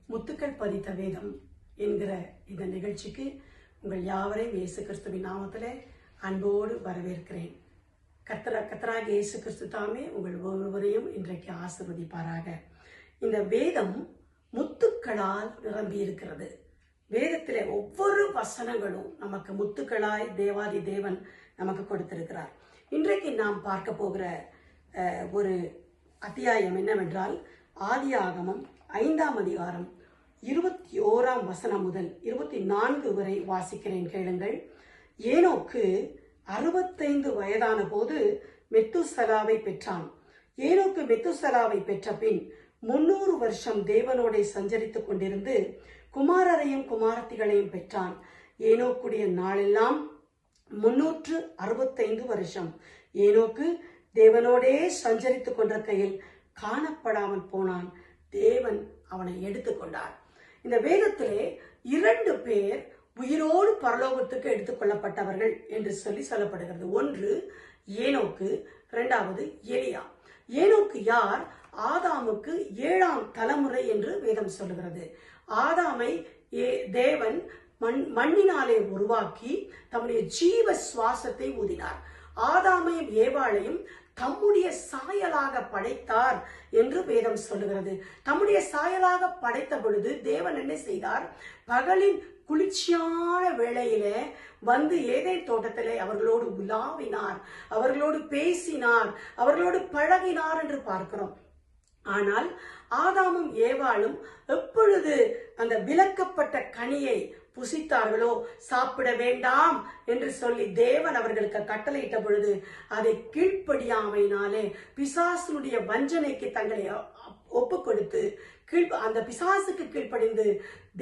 முத்துக்கள் பதித்த வேதம் என்கிற இந்த நிகழ்ச்சிக்கு உங்கள் யாவரையும் இயேசு கிறிஸ்துவின் நாமத்திலே அன்போடு வரவேற்கிறேன். கர்த்தராகிய இயேசு கிறிஸ்து தாமே உங்கள் ஒவ்வொருவரையும் இன்றைக்கு ஆசீர்வதிப்பாராக. இந்த வேதம் முத்துக்களால் நிரம்பி இருக்கிறது. வேதத்திலே ஒவ்வொரு வசனங்களும் நமக்கு முத்துக்களாய் தேவாதி தேவன் நமக்கு கொடுத்திருக்கிறார். இன்றைக்கு நாம் பார்க்க போகிற ஒரு அத்தியாயம் என்னவென்றால், ஆதியாகமம் 5ஆம் அதிகாரம் 21ஆம் வசனம் முதல் 24 வரை வாசிக்கிறேன், கேளுங்கள். ஏனோக்கு 65 வயதான போது மெத்துசலாவை பெற்றான். ஏனோக்கு மெத்துசலாவை பெற்ற பின் 300 வருஷம் தேவனோடே சஞ்சரித்துக் கொண்டிருந்து குமாரரையும் குமாரத்திகளையும் பெற்றான். ஏனோக்குடைய நாளெல்லாம் 365 வருஷம். ஏனோக்கு தேவனோடே சஞ்சரித்துக் கொண்ட கையில் காணப்படாமல் போனான். தேவன் அவனை எடுத்துக்கொண்டார். இந்த வேதத்திலே 2 பேர் உயிரோடு பரலோகத்துக்கு எடுத்துக்கொள்ளப்பட்டவர்கள் என்று சொல்லப்படுகிறது. ஒன்று ஏனோக்கு, 2வது எலியா. ஏனோக்கு யார்? ஆதாமுக்கு 7ஆம் தலைமுறை என்று வேதம் சொல்லுகிறது. ஆதாமை தேவன் மண்ணினாலே உருவாக்கி தம்முடைய ஜீவ சுவாசத்தை ஊதினார். ஆதாமையும் ஏவாளையும் தம்முடைய சாயலாக படைத்தார் என்று வேதம் சொல்லுகிறது. தம்முடைய சாயலாக படைத்த பொழுது தேவன் என்ன செய்தார்? பகலின் குளிர்ச்சியான வேளையில வந்து ஏதேன் தோட்டத்திலே அவர்களோடு உலாவினார், அவர்களோடு பேசினார், அவர்களோடு பழகினார் என்று பார்க்கிறோம். ஆனால் ஆதாமும் ஏவாளும் எப்பொழுது அந்த விலக்கப்பட்ட கனியை புசித்தார்களோ, சாப்பிட வேண்டாம் என்று சொல்லி தேவன் அவர்களுக்கு கட்டளையிட்ட பொழுது அதை கீழ்ப்படியாமையினாலே பிசாசுடைய வஞ்சனைக்கு தங்களை ஒப்பு கொடுத்து அந்த பிசாசுக்கு கீழ்ப்படிந்து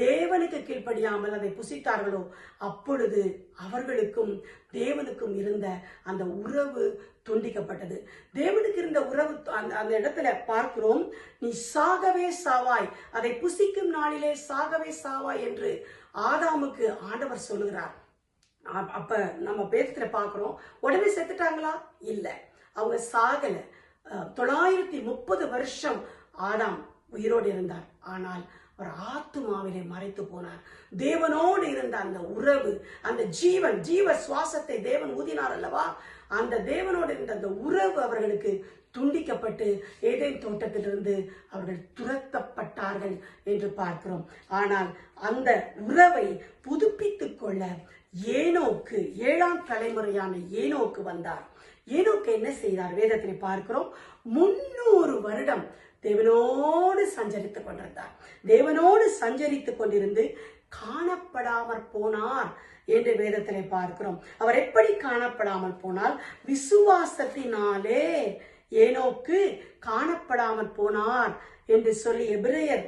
தேவனுக்கு கீழ்ப்படியாமல் அதை புசித்தார்களோ, அப்பொழுது அவர்களுக்கும் தேவனுக்கும் இருந்த அந்த உறவு துண்டிக்கப்பட்டது. தேவனுக்கு இருந்த உறவு அந்த இடத்துல பார்க்கிறோம். நீ சாகவே சாவாய், அதை புசிக்கும் நாளிலே சாகவே சாவாய் என்று ஆதாமுக்கு ஆண்டவர் சொல்லுகிறார். அப்ப நம்ம பேத்துல பார்க்கிறோம், உடனே செத்துட்டாங்களா? இல்ல, அவங்க சாகல. 930 வருஷம் ஆதாம் உயிரோடு இருந்தார். ஆனால் அவர் ஆத்துமாவிலே மறைத்து போனார். தேவனோடு இருந்த அந்த உறவு, அந்த ஜீவ சுவாசத்தை தேவன் ஊதினார் அல்லவா, அந்த தேவனோடு இருந்த அந்த உறவு அவர்களுக்கு துண்டிக்கப்பட்டு ஏதேன் தோட்டத்திலிருந்து அவர்கள் துரத்தப்பட்டார்கள் என்று பார்க்கிறோம். ஆனால் அந்த உறவை புதுப்பித்துக் கொள்ள ஏனோக்கு, 7ஆம் தலைமுறையான ஏனோக்கு வந்தார். ஏனோக்கு என்ன செய்தார்? வேதத்தில் பார்க்கிறோம், 300 வருடம் தேவனோடு சஞ்சரித்துக் கொண்டிருந்தார். தேவனோடு சஞ்சரித்துக் கொண்டிருந்து காணப்படாமற் போனார் என்று வேதத்திலே பார்க்கிறோம். அவர் எப்படி காணப்படாமல் போனால், விசுவாசத்தினாலே ஏனோக்கு காணப்படாமல் போனார் என்று சொல்லி எபிரேயர்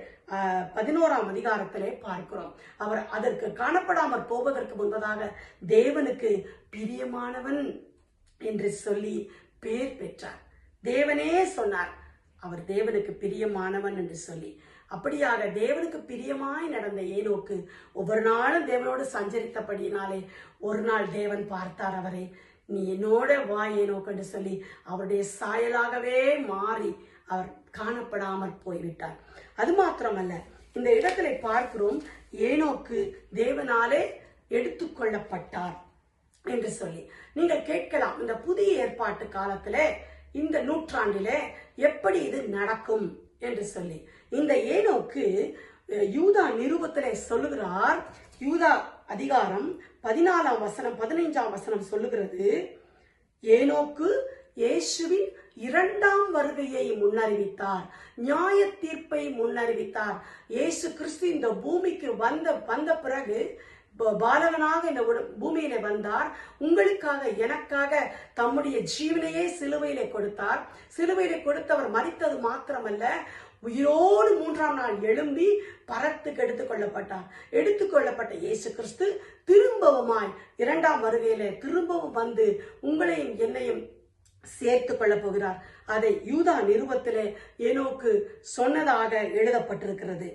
11ஆம் அதிகாரத்திலே பார்க்கிறோம். அவர் அதற்கு காணப்படாமல் போவதற்கு முன்பதாக தேவனுக்கு பிரியமானவன் என்று சொல்லி பேர் பெற்றார். தேவனே சொன்னார் அவர் தேவனுக்கு பிரியமானவன் என்று சொல்லி. அப்படியாக தேவனுக்கு பிரியமாய் நடந்த ஏனோக்கு ஒவ்வொரு நாளும் தேவனோடு சஞ்சரித்தபடியினாலே ஒரு நாள் தேவன் பார்த்தார் அவரை. நீ என்னோட வா ஏனோக்கு என்று சொல்லி அவருடைய சாயலாகவே மாறி அவர் காணப்படாமல் போய்விட்டார். அது மாத்திரமல்ல, இந்த இடத்துல பார்க்கிறோம், ஏனோக்கு தேவனாலே எடுத்துக்கொள்ளப்பட்டார் என்று சொல்லி. நீங்கள் கேட்கலாம், இந்த புதிய ஏற்பாட்டு காலத்துல இந்த நூற்றாண்டிலே எப்படி இது நடக்கும் என்று சொல்லி. இந்த ஏனோக்கு யூதா நிருபத்திலே சொல்லுகிறார். யூதா அதிகாரம் 14ஆம் வசனம் 15ஆம் வசனம் சொல்லுகிறது, ஏனோக்கு இயேசுவின் 2ஆம் வருகையை முன்னறிவித்தார், நியாய தீர்ப்பை முன்னறிவித்தார். இயேசு கிறிஸ்து இந்த பூமிக்கு வந்த பிறகு பாலகனாக இந்த பூமியில வந்தார். உங்களுக்காக எனக்காக தம்முடைய ஜீவனையே சிலுவையிலே கொடுத்தார். சிலுவையிலே கொடுத்தவர் மரித்தது மாத்திரமல்ல, உயிரோடு 3ஆம் நாள் எழும்பி பரத்துக்கு எடுத்துக்கொள்ளப்பட்ட இயேசு கிறிஸ்து திரும்பவுமாய் 2ஆம் வருகையிலே திரும்பவும் வந்து உங்களையும் என்னையும் சேர்த்து கொள்ள போகிறார். அதை யூதா நிருபத்திலே ஏனோக்கு சொன்னதாக எழுதப்பட்டிருக்கிறது.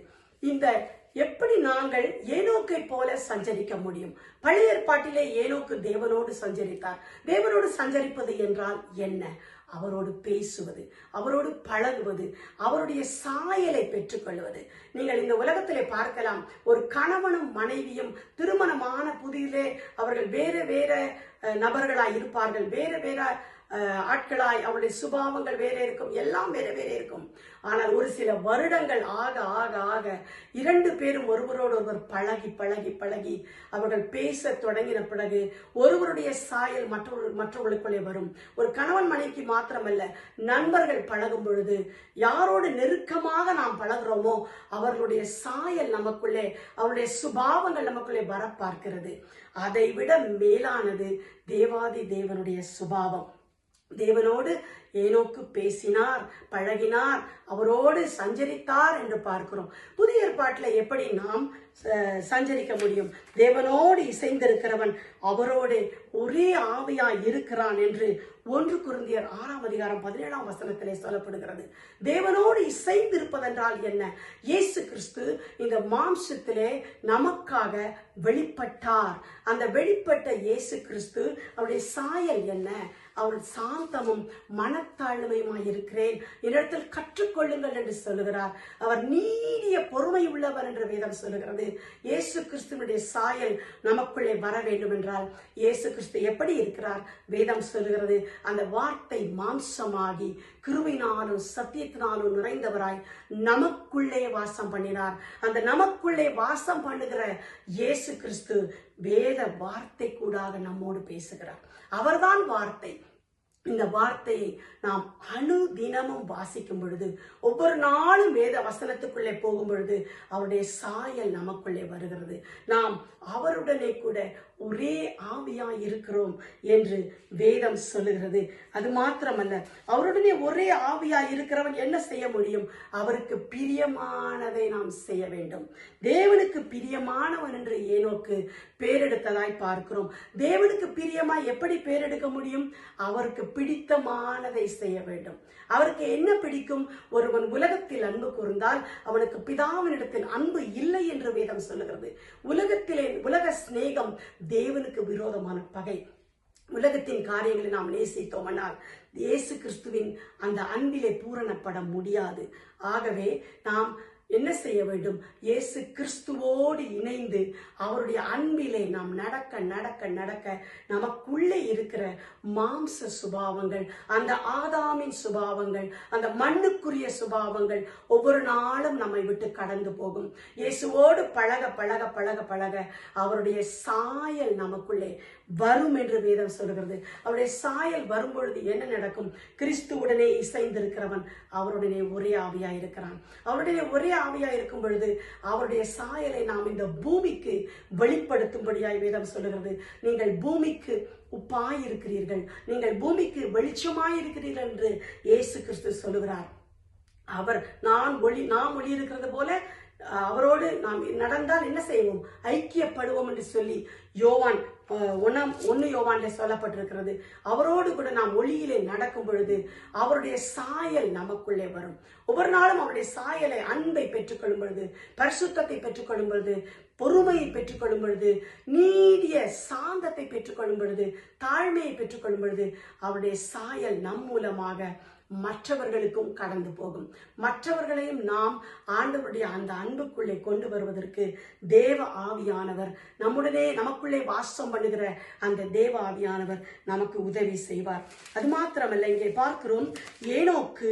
இந்த எப்படி நாங்கள் ஏனோக்கை போல சஞ்சரிக்க முடியும்? பழைய ஏற்பாட்டிலே ஏனோக்கு தேவனோடு சஞ்சரித்தார். தேவனோடு சஞ்சரிப்பது என்றால் என்ன? அவரோடு பேசுவது, அவரோடு பழகுவது, அவருடைய சாயலை பெற்றுக்கொள்வது. நீங்கள் இந்த உலகத்திலே பார்க்கலாம், ஒரு கணவனும் மனைவியும் திருமணமான புதியிலே அவர்கள் வேற வேற நபர்களாய் இருப்பார்கள், வேற வேற ஆட்களாய், அவருடைய சுபாவங்கள் வேற இருக்கும், எல்லாம் வேற வேற இருக்கும். ஆனால் ஒரு சில வருடங்கள் ஆக ஆக ஆக இரண்டு பேரும் ஒருவரோடு ஒருவர் பழகி பழகி பழகி அவர்கள் பேச தொடங்கின பிறகு ஒருவருடைய சாயல் மற்றவர்களுக்குள்ளே வரும். ஒரு கணவன் மனைவிக்கு மாத்திரமல்ல, நண்பர்கள் பழகும் பொழுது யாரோடு நெருக்கமாக நாம் பழகிறோமோ அவர்களுடைய சாயல் நமக்குள்ளே, அவருடைய சுபாவங்கள் நமக்குள்ளே வர பார்க்கிறது. அதை விட மேலானது தேவாதி தேவனுடைய சுபாவம். தேவனோடு ஏனோக்கு பேசினார், பழகினார், அவரோடு சஞ்சரித்தார் என்று பார்க்கிறோம். புதிய ஏற்பாட்டில் எப்படி நாம் சஞ்சரிக்க முடியும்? தேவனோடு இசைந்திருக்கிறவன் அவரோடு ஒரே ஆவியாய் இருக்கிறான் என்று 1 கொரிந்தியர் 6:17 சொல்லப்படுகிறது. தேவனோடு இசைந்திருப்பதென்றால் என்ன? இயேசு கிறிஸ்து இந்த மாம்சத்திலே நமக்காக வெளிப்பட்டார். அந்த வெளிப்பட்ட இயேசு கிறிஸ்து அவருடைய சாயல் என்ன? அவர் சாந்தமும் மனத்தாழ்மையுமாய் இருக்கிறேன், என்னிடத்தில் கற்றுக்கொள்ளுங்கள் என்று சொல்லுகிறார். அவர் நீடிய பொறுமை உள்ளவர் என்று வேதம் சொல்லுகிறது. இயேசு கிறிஸ்துவனுடைய சாயல் நமக்குள்ளே வர வேண்டும் என்றால் இயேசு கிறிஸ்து எப்படி இருக்கிறார்? வேதம் சொல்லுகிறது, அந்த வார்த்தை மாம்சமாகி கிருபையினாலும் சத்தியத்தினாலும் நிறைந்தவராய் நமக்குள்ளே வாசம் பண்ணினார். அந்த நமக்குள்ளே வாசம் பண்ணுகிற இயேசு கிறிஸ்து வேத வார்த்தை கூடாக நம்மோடு பேசுகிறார். அவர்தான் வார்த்தை. இந்த வார்த்தையை நாம் அனுதினமும் வாசிக்கும் பொழுது, ஒவ்வொரு நாளும் வேத வசனத்துக்குள்ளே போகும் பொழுது அவருடைய சாயல் நமக்குள்ளே வருகிறது. நாம் அவருடனே கூட ஒரே ஆவியாய் இருக்கிறோம் என்று வேதம் சொல்லுகிறது. அது மாத்திரமல்ல, அவருடனே ஒரே ஆவியாய் இருக்கிறவன் என்ன செய்ய முடியும்? அவருக்கு பிரியமானதை நாம் செய்ய வேண்டும். தேவனுக்கு பிரியமானவன் என்று ஏனோக்கு பேரெடுத்ததாய் பார்க்கிறோம். தேவனுக்கு பிரியமாய் எப்படி பேரெடுக்க முடியும்? அவருக்கு பிடித்தமானதை செய்ய வேண்டும். அவருக்கு என்ன பிடிக்கும்? ஒருவன் உலகத்தில் அன்பு கூர்ந்தால் அவனுக்கு பிதாவினிடத்தில் அன்பு இல்லை என்று வேதம் சொல்லுகிறது. உலக சிநேகம் தேவனுக்கு விரோதமான பகை. உலகத்தின் காரியங்களை நாம் நேசித்தோமானால் இயேசு கிறிஸ்துவின் அந்த அன்பிலே பூரணப்பட முடியாது. ஆகவே நாம் என்ன செய்ய வேண்டும்? இயேசு கிறிஸ்துவோடு இணைந்து அவருடைய அன்பிலே நாம் நடக்க நடக்க நடக்க நமக்குள்ளே இருக்கிற மாம்ச சுபாவங்கள், அந்த ஆதாமின் சுபாவங்கள், அந்த மண்ணுக்குரிய சுபாவங்கள் ஒவ்வொரு நாளும் நம்மை விட்டு கடந்து போகும். இயேசுவோடு பழக பழக பழக பழக அவருடைய சாயல் நமக்குள்ளே வரும் என்று வேதம் சொல்கிறது. அவருடைய சாயல் வரும் பொழுது என்ன நடக்கும்? கிறிஸ்துவுடனே இசைந்திருக்கிறவன் அவருடனே ஒரே ஆவியாய் இருக்கிறான். அவருடைய ஒரே ஆவியாய் இருக்கும் பொழுது அவருடைய சாயலை நாம் இந்த பூமிக்கு வெளிப்படுத்தும்படியாய் வேதம் சொல்லுகிறது. நீங்கள் பூமிக்கு உப்பாய் இருக்கிறீர்கள், நீங்கள் பூமிக்கு வெளிச்சமாய் இருக்கிறீர்கள் என்று இயேசு கிறிஸ்து சொல்லுகிறார். நாம் ஒளி இருக்கிறது போல அவரோடு நாம் நடந்தால் என்ன செய்வோம்? ஐக்கியப்படுவோம் என்று சொல்லி யோவான் 1 சொல்லப்பட்டிருக்கிறது. அவரோடு கூட நாம் ஒளியிலே நடக்கும் பொழுது அவருடைய சாயல் நமக்குள்ளே வரும். ஒவ்வொரு நாளும் அவருடைய சாயலை, அன்பை பெற்றுக்கொள்ளும் பொழுது, பரிசுத்தத்தை பெற்றுக்கொள்ளும் பொழுது, பொறுமையை பெற்றுக்கொள்ளும் பொழுது, நீடிய சாந்தத்தை பெற்றுக்கொள்ளும் பொழுது, தாழ்மையை பெற்றுக்கொள்ளும் பொழுது அவருடைய சாயல் நம் மூலமாக மற்றவர்களுக்கும் கடந்து போகும். மற்றவர்களையும் நாம் ஆண்டவருடைய அந்த அன்புக்குள்ளே கொண்டு வருவதற்கு தேவ ஆவியானவர் நமக்குள்ளே வாசம் பண்ணுகிற அந்த தேவ ஆவியானவர் நமக்கு உதவி செய்வார். அது மாத்திரமல்ல, இங்கே பார்க்கிறோம், ஏனோக்கு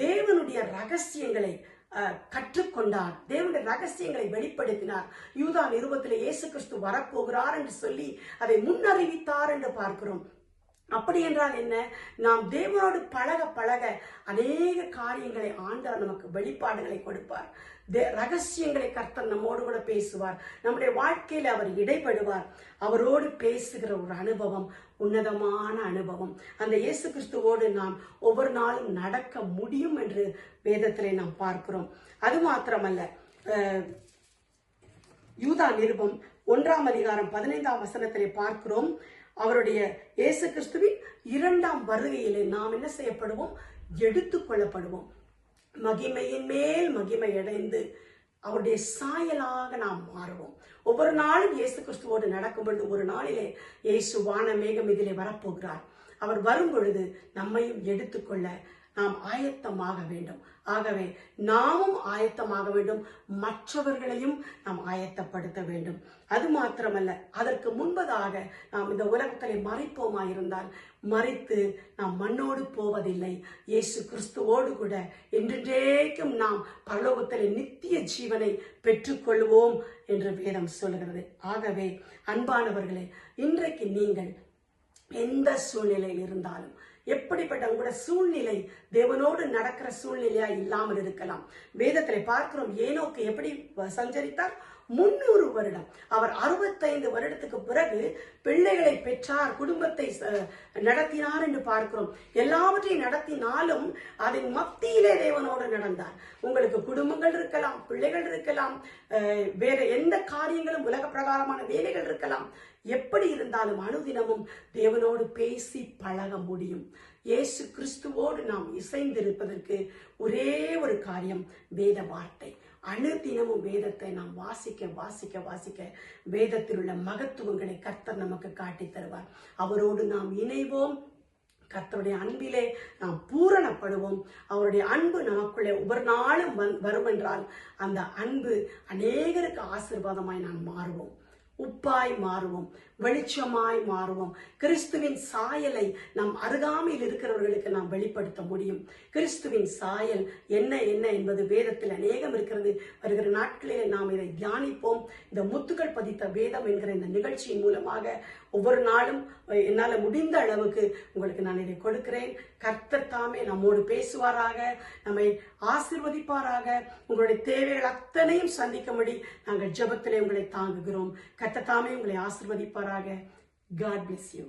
தேவனுடைய ரகசியங்களை கற்றுக்கொண்டார், தேவனுடைய ரகசியங்களை வெளிப்படுத்தினார். யூதா நிருபத்திலே இயேசு கிறிஸ்து வரப்போகிறார் என்று சொல்லி அதை முன்னறிவித்தார் என்று பார்க்கிறோம். அப்படி என்றால் என்ன? நாம் தேவனோடு பழக பழக அநேக காரியங்களை ஆண்டவர் நமக்கு வெளிப்பாடுகளை கொடுப்பார். ரகசியங்களை கர்த்தர் நம்மோடு கூட பேசுவார். நம்முடைய வாழ்க்கையில அவர் இடைப்படுவார். அவரோடு பேசுகிற ஒரு அனுபவம் உன்னதமான அனுபவம். அந்த இயேசு கிறிஸ்துவோடு நாம் ஒவ்வொரு நாளும் நடக்க முடியும் என்று வேதத்திலே நாம் பார்க்கிறோம். அது மாத்திரமல்ல, யூதா நிருபம் 1:15 பார்க்கிறோம், அவருடைய இயேசு கிறிஸ்துவின் 2ஆம் வருகையிலே நாம் என்ன செய்யப்படுவோம்? எடுத்துக் கொள்ளப்படுவோம். மகிமையின் மேல் மகிமை அடைந்து அவருடைய சாயலாக நாம் மாறுவோம். ஒவ்வொரு நாளும் இயேசு கிறிஸ்துவோடு நடக்கும் பொழுது ஒரு நாளிலே இயேசு வான மேகம் இதிலே வரப்போகிறார். அவர் வரும் பொழுது நம்மையும் எடுத்துக்கொள்ள நாம் ஆயத்தமாக வேண்டும். ஆகவே நாமும் ஆயத்தமாக வேண்டும், மற்றவர்களையும் நாம் ஆயத்தப்படுத்த வேண்டும். அது மாத்திரமல்ல, அதற்கு முன்பதாக நாம் இந்த உலகத்திலே மறிப்போமாயிருந்தால் மறித்து நாம் மண்ணோடு போவதில்லை, இயேசு கிறிஸ்துவோடு கூட என்றென்றைக்கும் நாம் பரலோகத்திலே நித்திய ஜீவனை பெற்றுக்கொள்வோம் என்று வேதம் சொல்கிறது. ஆகவே அன்பானவர்களே, இன்றைக்கு நீங்கள் எந்த சூழ்நிலையில் இருந்தாலும், எப்படிப்பட்ட உங்களோட சூழ்நிலை தேவனோடு நடக்கிற குழந்தையா இல்லாமல் இருக்கலாம். வேதத்திலே பார்க்கிறோம், ஏனோக்கு எப்படி சஞ்சரித்தார்? 300 வருடம். அவர் 65 வருடத்துக்கு பிறகு பிள்ளைகளை பெற்றார், குடும்பத்தை நடத்தினார் என்று பார்க்கிறோம். எல்லாவற்றையும் நடத்தினாலும் அதன் மத்தியிலே தேவனோடு நடந்தார். உங்களுக்கு குடும்பங்கள் இருக்கலாம், பிள்ளைகள் இருக்கலாம், வேற எந்த காரியங்களும் உலக பிரகாரமான வேலைகள் இருக்கலாம். எப்படி இருந்தாலும் அனுதினமும் தேவனோடு பேசி பழக முடியும். இயேசு கிறிஸ்துவோடு நாம் இசைந்திருப்பதற்கு ஒரே ஒரு காரியம், வேத வார்த்தை. அனுதினமும் வேதத்தை நாம் வாசிக்க வாசிக்க வாசிக்க வேதத்தில் உள்ள மகத்துவங்களை கர்த்தர் நமக்கு காட்டி தருவார். அவரோடு நாம் இணைவோம், கர்த்தருடைய அன்பிலே நாம் பூரணப்படுவோம். அவருடைய அன்பு நமக்குள்ளே ஒவ்வொரு நாளும் வரும் என்றால் அந்த அன்பு அநேகருக்கு ஆசீர்வாதமாய் நாம் மாறுவோம், உப்பாய் மாறுவோம், வெளிச்சமாய் மாறுவோம். கிறிஸ்துவின் சாயலை நம் அருகாமையில் இருக்கிறவர்களுக்கு நாம் வெளிப்படுத்த முடியும். கிறிஸ்துவின் சாயல் என்ன என்ன என்பது வேதத்தில் அநேகம் இருக்கிறது. வருகிற நாட்களிலே நாம் இதை தியானிப்போம். இந்த முத்துக்கள் பதித்த வேதம் என்கிற இந்த நிகழ்ச்சியின் மூலமாக ஒவ்வொரு நாளும் என்னால் முடிந்த அளவுக்கு உங்களுக்கு நான் இதை கொடுக்கிறேன். கர்த்தர் தாமே நம்மோடு பேசுவாராக, நம்மை ஆசீர்வதிப்பாராக. உங்களுடைய தேவைகள் அத்தனையும் சந்திக்கும்படி நாங்கள் ஜெபத்திலே உங்களை தாங்குகிறோம். கர்த்தர் தாமே உங்களை ஆசீர்வதிப்பாராக. God bless you.